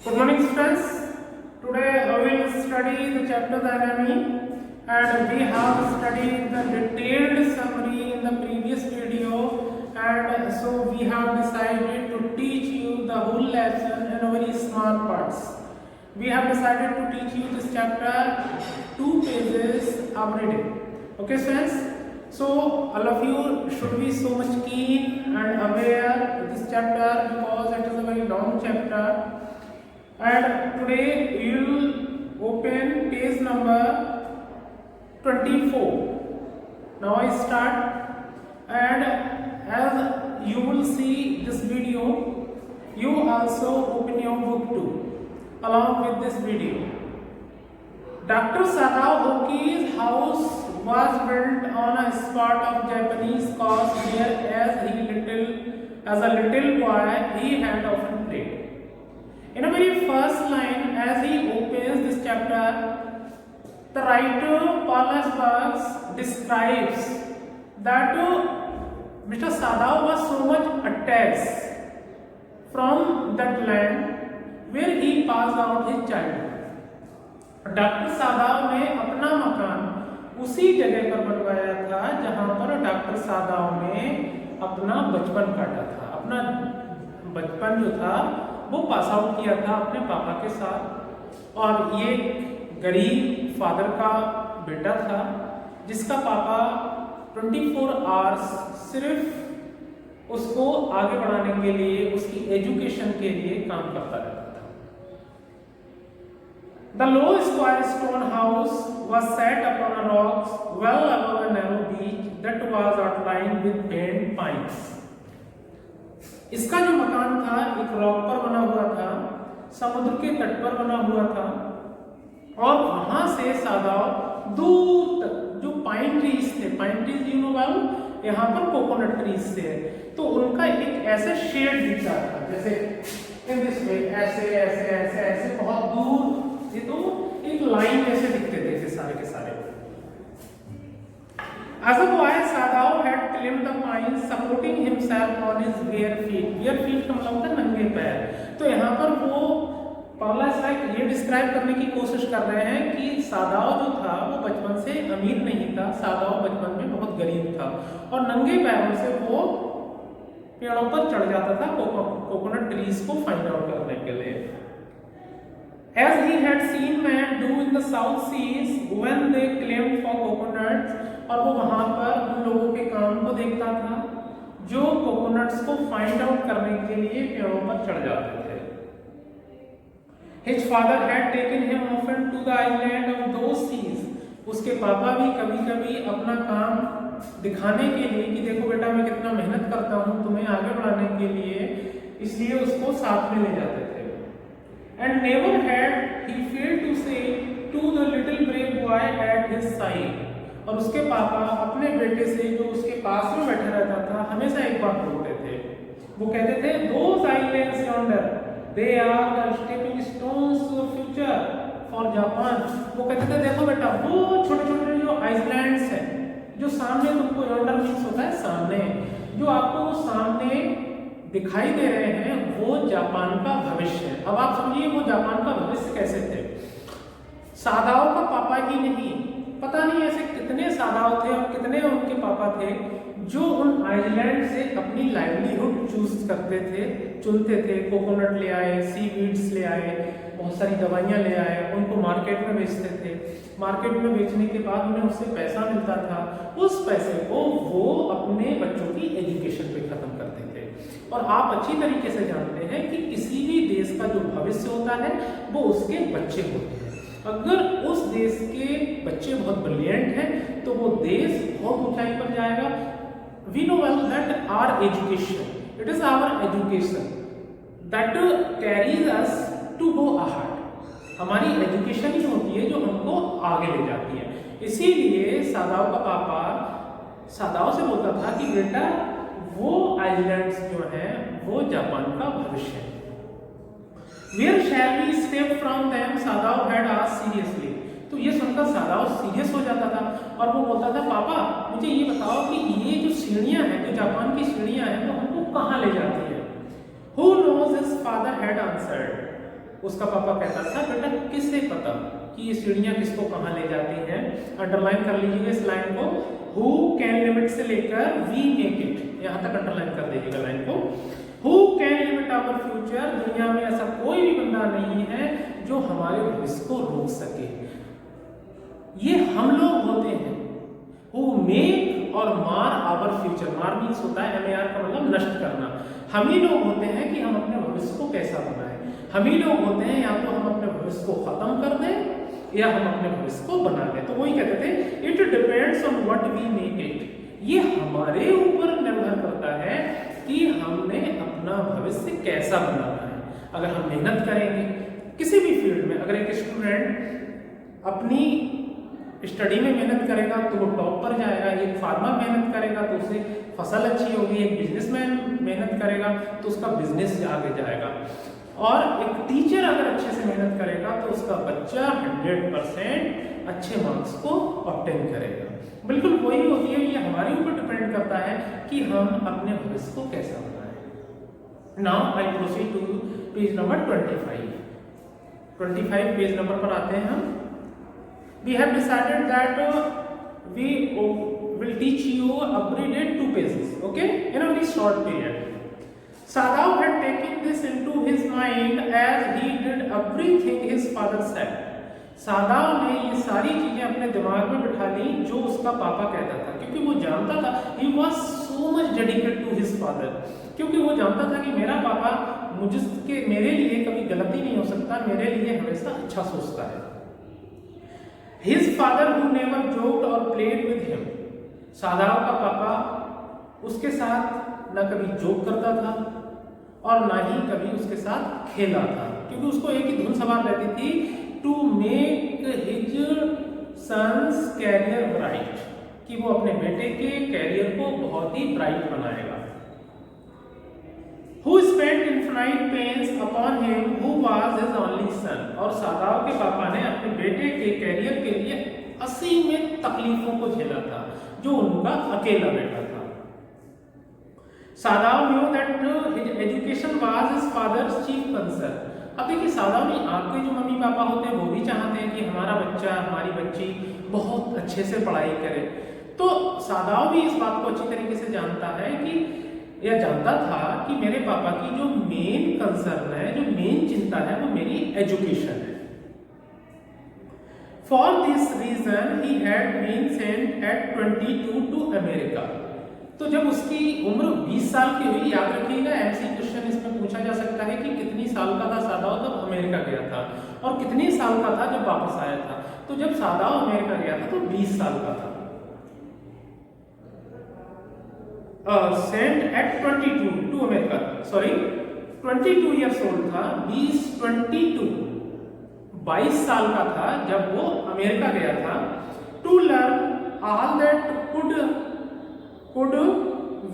Good morning students. Today I will study the chapter anatomy and we have studied the detailed summary in the previous video, and so we have decided to teach you the whole lesson in very small parts. We have decided to teach you this chapter 2 pages every day. Okay students? So all of you should be so much keen and aware of this chapter because it is a very long chapter. And today you will open page number 24. Now I start, and as you will see this video, you also open your book too along with this video. Dr. Sadao Oki's house was built on a spot of Japanese coast where as a little boy he had often played. In the very first line, as he opens this chapter, the writer Paulus Burks describes that Mr. Sadao was so much attached from that land where he passed out his childhood. Doctor Sadao ने अपना मकान उसी जगह पर बनवाया था जहां पर डॉक्टर सादाव ने अपना बचपन काटा था। अपना बचपन जो था वो पास आउट किया था अपने पापा के साथ। और ये गरीब फादर का बेटा था जिसका पापा 24 आवर्स सिर्फ उसको आगे बढ़ाने के लिए, उसकी एजुकेशन के लिए काम करता रहता था। The low square stone house was set upon a rocks well above a narrow beach that was outlined with bent pines. इसका जो मकान था एक रॉक पर बना हुआ था, समुद्र के तट पर बना हुआ था, और वहां से सादाव दूर तक जो पाइन ट्रीज थे, pine trees you know well, यहाँ पर कोकोनट ट्रीज थे, तो उनका एक ऐसे शेड दिख रहा था, जैसे इन दिस वे, ऐसे ऐसे ऐसे ऐसे बहुत दूर ये तो एक लाइन ऐसे दिखते थे सारे के सारे। As a boy, Sadao had climbed the pines, supporting himself on his bare feet. Bare feet का मतलब होता है नंगे पैर। तो यहाँ पर वो पाउलस लाइक ये डिस्क्राइब करने की कोशिश कर रहे हैं कि सादाव जो था वो बचपन से अमीर नहीं था, सादाव बचपन में बहुत गरीब था और नंगे पैरों से वो पेड़ों पर चढ़ जाता था कोकोनट ट्रीज को फाइंड आउट करने के लिए। As he had seen men do in the South Seas when they claimed for coconuts, और वो वहां पर उन लोगों के काम को देखता था जो कोकोनट्स को फाइंड आउट करने के लिए पेड़ों पर चढ़ जाते थे। His father had taken him often to the island of those seas. उसके पापा भी कभी-कभी अपना काम दिखाने के लिए कि देखो बेटा मैं कितना मेहनत करता हूँ तुम्हें आगे बढ़ाने के लिए, इसलिए उसको साथ में ले जाते थे। And never had he failed to say to the little brave boy at his side. और उसके पापा अपने बेटे से जो उसके पास में बैठा रहता था हमेशा एक बात बोलते थे, वो कहते थे those islands yonder, they are the stepping stones to the future for Japan. वो कहते थे देखो बेटा वो छोटे छोटे जो आइलैंड्स हैं जो सामने तुमको yonder मीन्स होता है सामने, जो आपको सामने दिखाई दे रहे हैं वो जापान का भविष्य है। अब आप समझिए वो जापान का भविष्य कैसे थे। सादाव का पापा ही नहीं, पता नहीं ऐसे कितने सादाव थे और कितने उनके पापा थे जो उन आइलैंड से अपनी लाइवलीहुड चुनते थे। कोकोनट ले आए, सीवीड्स ले आए, बहुत सारी दवाइयाँ ले आए, उनको मार्केट में बेचते थे। मार्केट में बेचने के बाद उन्हें उससे पैसा मिलता था, उस पैसे को वो अपने बच्चों की एजुकेशन पे खत्म करते थे। और आप अच्छी तरीके से जानते हैं कि किसी भी देश का जो भविष्य होता है वो उसके बच्चे होते हैं। अगर उस देश के बच्चे बहुत ब्रिलियंट हैं तो वो देश बहुत ऊंचाई पर जाएगा। We know well that our education, it is our education that carries us to go ahead. हमारी एजुकेशन ही होती है जो हमको आगे ले जाती है। इसीलिए सादाव का पापा सादाव से बोलता था कि बेटा वो आइलैंड्स जो हैं वो जापान का भविष्य है। Where shall we step from them? सादाव had asked seriously. तो ये सुनकर सादाव सीरियस हो जाता था और वो बोलता था पापा मुझे ये बताओ कि ये जो सीढ़ियाँ हैं, जो जापान की सीढ़ियाँ हैं, वो हमको कहाँ ले जाती है? Who knows? His father had answered. उसका पापा कहता था बेटा किसे पता कि ये सीढ़ियां किसको कहाँ ले जाती हैं। अंडरलाइन कर लीजिएगा इस लाइन को, हु कैन लिमिट से लेकर वी मेक इट, यहाँ तक अंडरलाइन कर दीजिएगा लाइन को। Who can limit our future, दुनिया में ऐसा कोई भी बंदा नहीं है जो हमारे भविष्य को रोक सके। ये हम लोग होते हैं हु मेक और मार आवर फ्यूचर। मार मीन्स होता है MAR का मतलब नष्ट करना। हम ही लोग होते हैं कि हम अपने भविष्य को कैसा बनाएं। हम ही लोग होते हैं या तो हम अपने भविष्य को खत्म कर दें या हम अपने भविष्य को बना लें। तो वही कहते थे it depends on what we make it. ये हमारे ऊपर निर्भर करता है कि हमने अपना भविष्य कैसा बनाना है। अगर हम मेहनत करेंगे किसी भी फील्ड में, अगर एक स्टूडेंट अपनी स्टडी में मेहनत करेगा तो वो टॉप पर जाएगा, एक फार्मर मेहनत करेगा तो उसे फसल अच्छी होगी, एक बिजनेसमैन मेहनत करेगा तो उसका बिजनेस आगे जाएगा, और एक टीचर अगर अच्छे से मेहनत करेगा तो उसका बच्चा 100% अच्छे मार्क्स को ऑब्टेन करेगा। बिल्कुल वही होती है, ये हमारे ऊपर डिपेंड करता है कि हम अपने भविष्य को कैसा बनाएं। Now I proceed to page number 25 page number पर आते हैं हम। We have decided that we will teach you every day 2 pages, okay, in a very short period. Sadao had taken this into his mind as he did everything his father said. सादाव ने ये सारी चीजें अपने दिमाग में बिठा ली जो उसका पापा कहता था, क्योंकि वो जानता था he was so much dedicated to his father, क्योंकि वो जानता था कि मेरा पापा मेरे लिए कभी गलती नहीं हो सकता, मेरे लिए हमेशा अच्छा सोचता है। His father who never joked or played with him, सादाव का पापा उसके साथ न कभी जोक करता था और ना ही कभी उसके साथ खेला था, क्योंकि उसको एक ही धुन सवार रहती थी to make his son's career bright, कि वो अपने बेटे के कैरियर को बहुत ही ब्राइट बनाएगा। Who spent infinite pains upon him who was his only son, और सादाव के पापा ने अपने बेटे के कैरियर के लिए असीमित तकलीफों को झेला था जो उनका अकेला बेटा था। सादाव knew that his education was his father's chief concern। अब देखिए सादाव नहीं, आपके जो मम्मी पापा होते हैं वो भी चाहते हैं कि हमारा बच्चा हमारी बच्ची बहुत अच्छे से पढ़ाई करे। तो सादाव भी इस बात को अच्छी तरीके से जानता है कि यह जानता था कि मेरे पापा की जो मेन कंसर्न है, जो मेन चिंता है वो मेरी एजुकेशन है। For this reason he had been sent at 22 to America. तो जब उसकी उम्र 20 साल की हुई, याद रखिएगा एमसी क्वेश्चन इसमें पूछा जा सकता है कि कितनी साल का था सादाव जब अमेरिका गया था और कितनी साल का था जब वापस आया था। तो जब सादाव अमेरिका गया था तो 20 साल का था। Sent at 22 to America, 22 years old था, 22 साल का था जब वो अमेरिका गया था। To learn all that could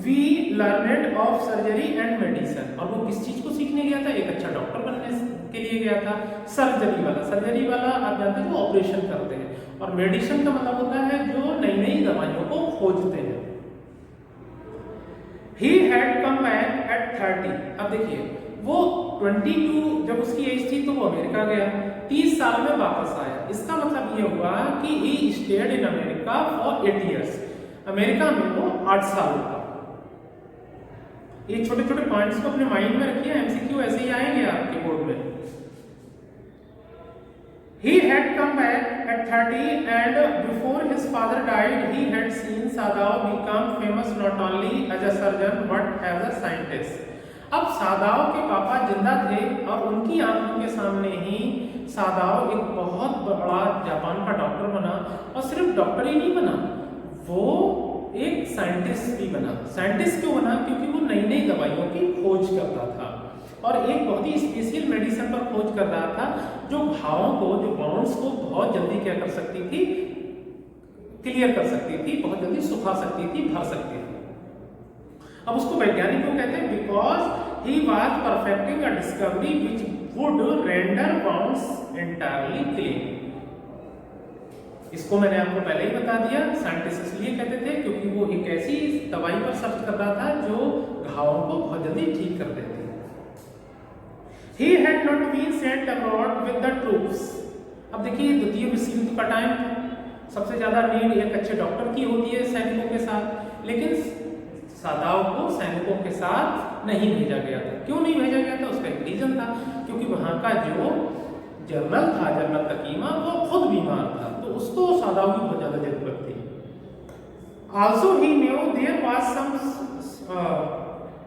we learned of surgery and medicine. और वो किस चीज को सीखने गया था? एक अच्छा डॉक्टर बनने के लिए गया था। सर्जरी वाला आप जानते हैं जो ऑपरेशन करते हैं, और मेडिसिन का मतलब होता है जो नई नई दवाइयों को खोजते हैं। He had come back at 30। अब देखिए वो 22 जब उसकी एज थी तो वो अमेरिका गया, 30 साल में वापस आया। इसका मतलब ये हुआ कि he stayed in America for 8 years। America में वो 8 साल था। ये छोटे छोटे पॉइंट्स को अपने माइंड में रखिए, एमसीक्यू ऐसे ही आएंगे आपके बोर्ड में। He had come back at 30 and before his father died he had seen Sadao become famous not only as a surgeon but as a scientist। अब सादाव के पापा जिंदा थे और उनकी आंखों के सामने ही सादाव एक बहुत बड़ा जापान का डॉक्टर बना, और सिर्फ डॉक्टर ही नहीं बना, वो एक साइंटिस्ट भी बना। साइंटिस्ट क्यों बना? क्योंकि वो नई नई दवाइयों की खोज करता था और एक बहुत ही स्पेशल मेडिसिन पर खोज कर रहा था जो घावों को, जो बाउंड्स को बहुत जल्दी क्या कर सकती थी, क्लियर कर सकती थी, बहुत जल्दी सुखा सकती थी, भर सकती थी। अब उसको वैज्ञानिक क्यों कहते हैं? Because he was perfecting a discovery which would render bounds entirely clean. इसको मैंने आपको पहले ही बता दिया, साइंटिस्ट इसलिए कहते थे क्योंकि वो एक ऐसी दवाई पर सर्च कर रहा था जो घावों को बहुत जल्दी ठीक कर देती है। He had not been sent abroad with the troops. अब देखिए द्वितीय विश्व युद्ध का टाइम था, सबसे ज्यादा नीड एक अच्छे डॉक्टर की होती है सैनिकों के साथ, लेकिन सादाव को सैनिकों के साथ नहीं भेजा गया था। क्यों नहीं भेजा गया था? उसका एक रीजन था, क्योंकि वहां का जो जनरल था, जनरल तकीमा, वो खुद बीमार था, तो उसको सादाव की बहुत ज्यादा जरूरत थी। Also he knew there was some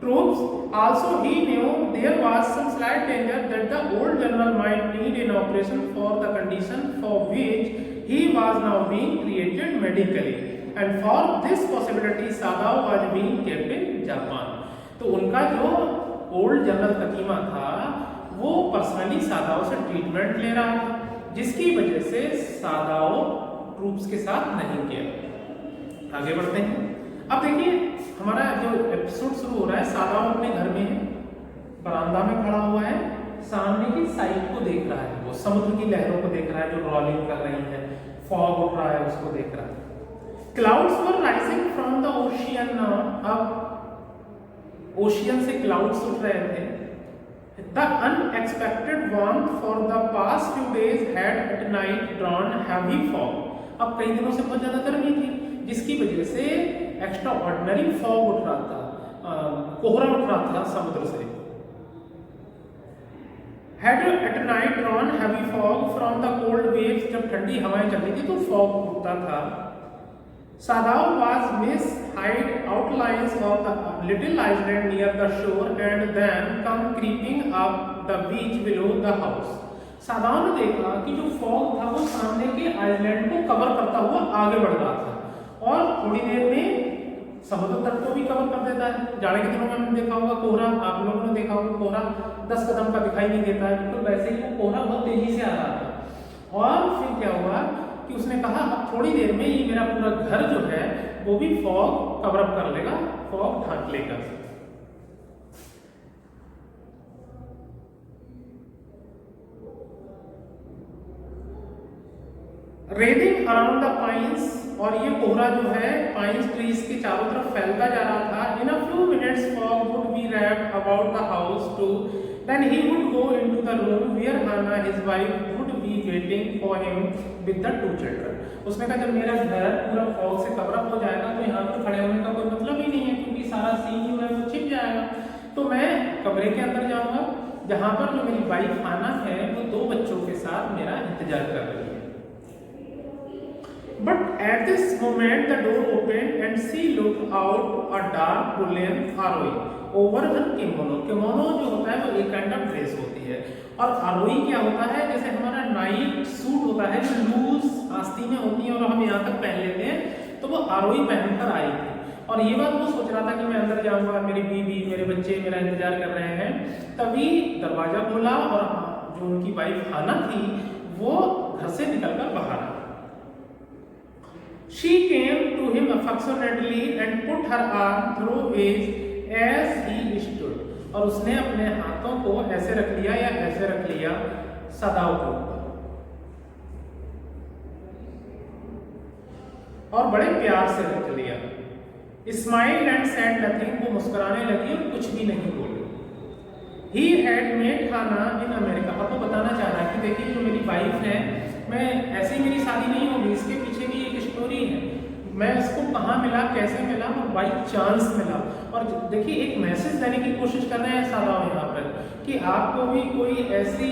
troops. Also he knew there was some slight danger that the old general might need an operation for the condition for which he was now being treated medically, and for this possibility Sadao was being kept in Japan. तो उनका जो old general तकीमा था वो personally सादाओ से treatment ले रहा था, जिसकी वजह से सादाओ ट्रूप्स के साथ नहीं गया। आगे बढ़ते हैं। अब देखिए हमारा जो एपिसोड शुरू हो रहा है, सादाओ अपने घर में है, बरामदा में खड़ा हुआ है, सामने की साइड को देख रहा है, वो समुद्र की लहरों को देख रहा है जो रोलिंग कर रही है, फॉग उठ रहा है उसको देख रहा है। Clouds were rising from the ocean. अब ओशियन से क्लाउड्स उठ रहे थे। The unexpected warmth for the past few days had at night drawn heavy fog. अब कई दिनों से बहुत ज्यादा गर्मी थी, जिसकी वजह से एक्स्ट्रा ऑर्डिनरी फॉग उठ रहा था, कोहरा उठ रहा था समुद्र से। Had at night drawn heavy fog from the cold waves, जब ठंडी हवाएं चल रही थी तो फॉग उठता था। Sadao was miss hide outlines of the little island near the shore and then come creeping up the beach below the house. सादाओ ने देखा कि जो फॉग था वो सामने के आइलैंड को कवर करता हुआ आगे बढ़ रहा था, और थोड़ी देर में समुद्र तट को भी कवर कर देता है। जाड़े के दिनों में हमने देखा होगा कोहरा, आप लोगों ने देखा होगा कोहरा 10 कदम का दिखाई नहीं देता है, बिल्कुल वैसे ही वो कोहरा बहुत तेजी से आ रहा था। और फिर क्या हुआ कि उसने कहा अब थोड़ी देर में ये मेरा पूरा घर जो है वो भी फॉग कवर अप कर लेगा, फॉग ढांक लेगा। रेडिंग अराउंड द पाइन्स, और ये कोहरा जो है पाइन्स ट्रीज के चारों तरफ फैलता जा रहा था। In a few minutes fog would be wrapped about the house too, then he would go into the room where Hana his wife would be waiting for him with the 2 children. उसने कहा जब मेरा घर पूरा fog से cover up हो जाएगा तो यहाँ पर खड़े होने का कोई मतलब ही नहीं है, क्योंकि सारा सीन जो है वो छिप जाएगा। तो मैं कमरे के अंदर जाऊंगा जहाँ पर जो मेरी वाइफ हाना है वो 2 बच्चों के साथ मेरा इंतजार कर रही है। But at this moment the door opened and she looked out a dark woolen aroi over her kimono. Kimono जो होता है वो एक काइंड ऑफ ड्रेस होती है, और आरोई क्या होता है, जैसे हमारा नाइट सूट होता है जो लूज आस्तीनें होती हैं और हम यहाँ तक पहन लेते हैं, तो वो आरोई पहनकर आई थी। और ये बात वो सोच रहा था कि मैं अंदर जाऊंगा, मेरी बीवी मेरे बच्चे मेरा इंतजार कर रहे हैं। तभी दरवाजा खोला और जो उनकी वाइफ हाना थी वो घर से निकलकर बाहर आई। She came to him affectionately and put her arm through his as he stood. और उसने अपने हाथों को ऐसे रख लिया या ऐसे रख लिया सादाओ के ऊपर, और बड़े प्यार से रख लिया। स्माइल एंड सेड नथिंग, वो मुस्कुराने लगी और कुछ भी नहीं बोली। He had met Hannah in America। अब वो बताना चाह रहा है कि देखिए जो मेरी वाइफ है, मैं ऐसे ही मेरी शादी नहीं होगी, इसके पीछे भी एक स्टोरी है। मैं इसको कहाँ मिला, कैसे मिला, और बाई चांस मिला। और देखिए एक मैसेज देने की कोशिश कर रहे हैं सादाओ यहाँ पर कि आपको भी कोई ऐसी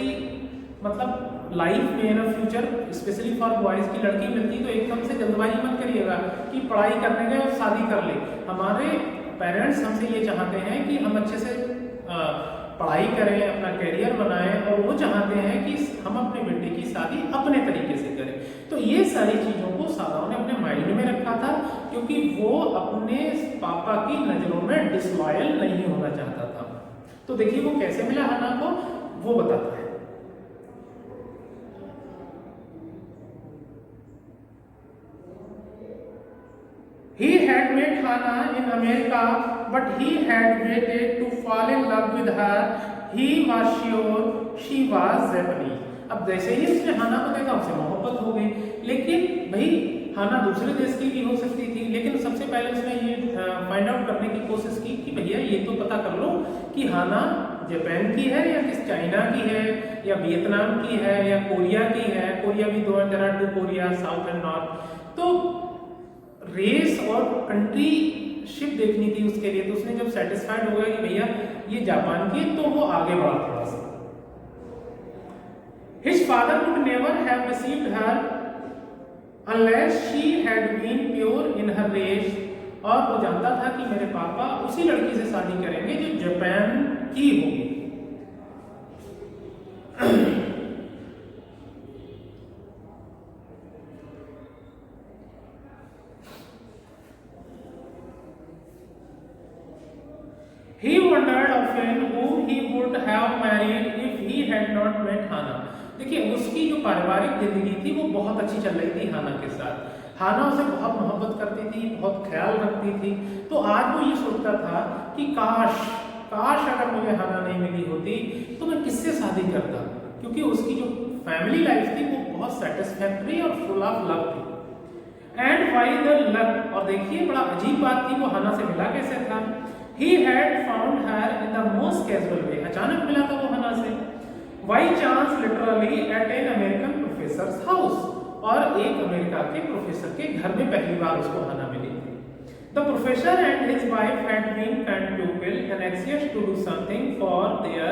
मतलब लाइफ में in future specially for boys की लड़की मिलती तो एकदम से जल्दबाजी मत करिएगा कि पढ़ाई करने गए और शादी कर ले। हमारे पेरेंट्स हमसे ये चाहते हैं कि हम अच्छे से पढ़ाई करें, अपना करियर बनाएं, और वो चाहते हैं कि हम अपने बेटे की शादी अपने तरीके से करें। तो ये सारी चीज़ों को सादाओ ने अपने माइंड में रखा था, क्योंकि वो अपने पापा की नज़रों में डिसलॉयल नहीं होना चाहता था। तो देखिए वो कैसे मिला हाना को, वो बताता है। He had met Hannah in America, but he had waited to fall in love with her. He was sure she was Japanese. अब जैसे ही उसने हाना को देखा उससे मोहब्बत हो गई, लेकिन भाई हाना दूसरे देश की भी हो सकती थी, लेकिन सबसे पहले उसने ये फाइंड आउट करने की कोशिश की कि भैया ये तो पता कर लो कि हाना जापान की है या किस चाइना की है या वियतनाम की है या कोरिया की है। कोरिया भी दो, there are 2 Korea, south and north. तो रेस और कंट्री शिप देखनी थी उसके लिए। तो उसने जब सेटिस्फाइड हो गया कि भैया ये जापान की है, तो वो आगे बढ़ा थोड़ा सा। His father would never have received her unless she had been pure in her race। और वो जानता था कि मेरे पापा उसी लड़की से शादी करेंगे जो जापान की होगी। He wondered often whom he would have married if he had not met Hannah। देखिए उसकी जो पारिवारिक जिंदगी थी वो बहुत अच्छी चल रही थी हाना के साथ। हाना उसे बहुत मोहब्बत करती थी, बहुत ख्याल रखती थी। तो आज वो ये सोचता था कि काश काश अगर मुझे हाना नहीं मिली होती तो मैं किससे शादी करता, क्योंकि उसकी जो फैमिली लाइफ थी वो बहुत सेटिस्फैक्टरी और फुल ऑफ लव थी। एंड वाई द लक, और देखिए बड़ा अजीब बात थी, वो हाना से मिला कैसे था। He had found her in the most casual way। अचानक मिला था वो हाना से। By chance literally at an American professor's house। और एक अमेरिका के प्रोफेसर के घर में पहली बार उसको हाना मिली थी। The professor and his wife had been kind people and anxious to do something for their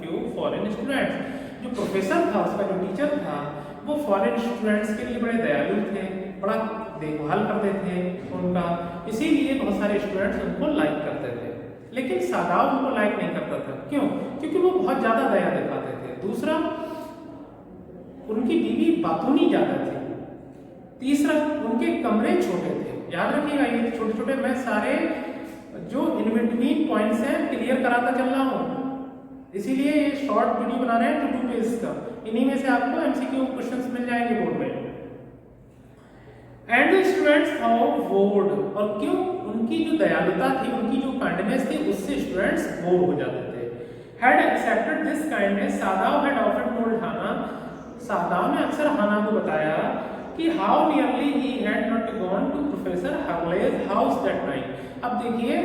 few foreign students। जो प्रोफेसर था, उसका जो टीचर था, वो फॉरेन स्टूडेंट्स के लिए बड़े दयालु थे, बड़ा देखभाल करते थे उनका, इसीलिए बहुत सारे स्टूडेंट्स उनको लाइक करते थे। लेकिन सादाव उनको लाइक नहीं करता था। क्यों? क्योंकि वो बहुत ज्यादा दया दिखाते थे। दूसरा, उनकी बीवी बातूनी ज्यादा थी। तीसरा, उनके कमरे छोटे थे। याद रखिएगा, ये छोटे छोटे मैं सारे जो इन बिटवीन पॉइंट्स हैं क्लियर कराता चल रहा हूँ, इसीलिए ये शॉर्ट वीडियो बना रहे हैं 2 पेज का। इन्हीं में से आपको एमसीक्यू क्वेश्चंस मिल जाएंगे बोर्ड में। And the students how board, और क्यों? उनकी जो दयालुता थी, उनकी जो काइंडनेस थी, उससे स्टूडेंट्स बोर हो जाते थे। Had accepted this kindness, Sadao had often told Hana, Sadao ने अक्सर हाना को बताया कि how nearly he had not gone to professor Harley's house that night. अब देखिए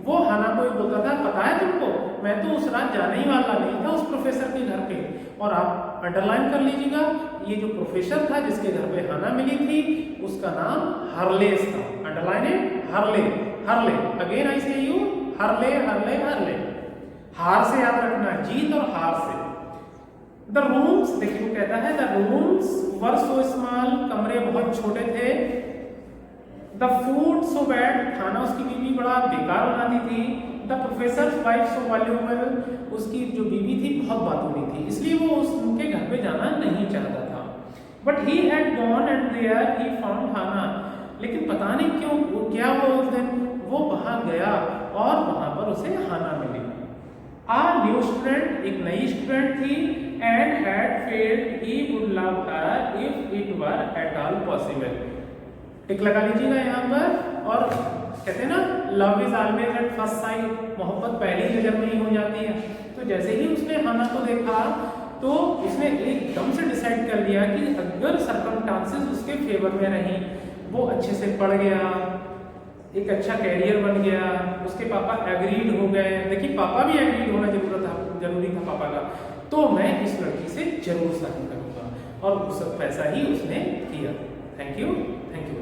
वो हाना को बोलता था, पता है तुमको, मैं तो उस रात जाने ही वाला नहीं था उस प्रोफेसर के घर पे। और आप अंडरलाइन कर लीजिएगा, ये जो प्रोफेसर था जिसके घर पे हाना मिली थी, उसका नाम हर्लेस था। अंडरलाइन है, हर्ले, हर्ले। अगेन आई से यू, हर्ले हर्ले हर्ले। हार से याद रखना, जीत और हार से। द रूम्स, देखिए वो कहता है the rooms were so small, कमरे बहुत छोटे थे। द फूड सो बैड, खाना उसकी बीवी बड़ा बेकार बनाती थी। The professor wife so valuable, उसकी जो बीवी थी बहुत बातूनी थी, इसलिए वो उनके घर पे जाना नहीं चाहता था। But he had gone and there he found Hana, लेकिन पता नहीं क्यों वो क्या हुआ उस दिन, वो वहां गया और वहां पर उसे हाना मिली। आ न्यू स्टूडेंट, एक नई स्टूडेंट थी। And had failed he would love her if it were at all possible. Tick लगा लीजिएगा यहाँ पर। और कहते हैं ना, love is always at first sight, मोहब्बत पहली नजर में ही हो जाती है। तो जैसे ही उसने हाना को देखा तो उसने एकदम से डिसाइड कर लिया कि अगर सर्कमस्टांसेस उसके फेवर में रही, वो अच्छे से पढ़ गया, एक अच्छा कैरियर बन गया, उसके पापा एग्रीड हो गए। देखिए पापा भी एग्रीड होना जरूरी था पापा का, तो मैं इस लड़की से जरूर शादी करूंगा। और उस पैसा ही उसने किया। Thank you, thank you.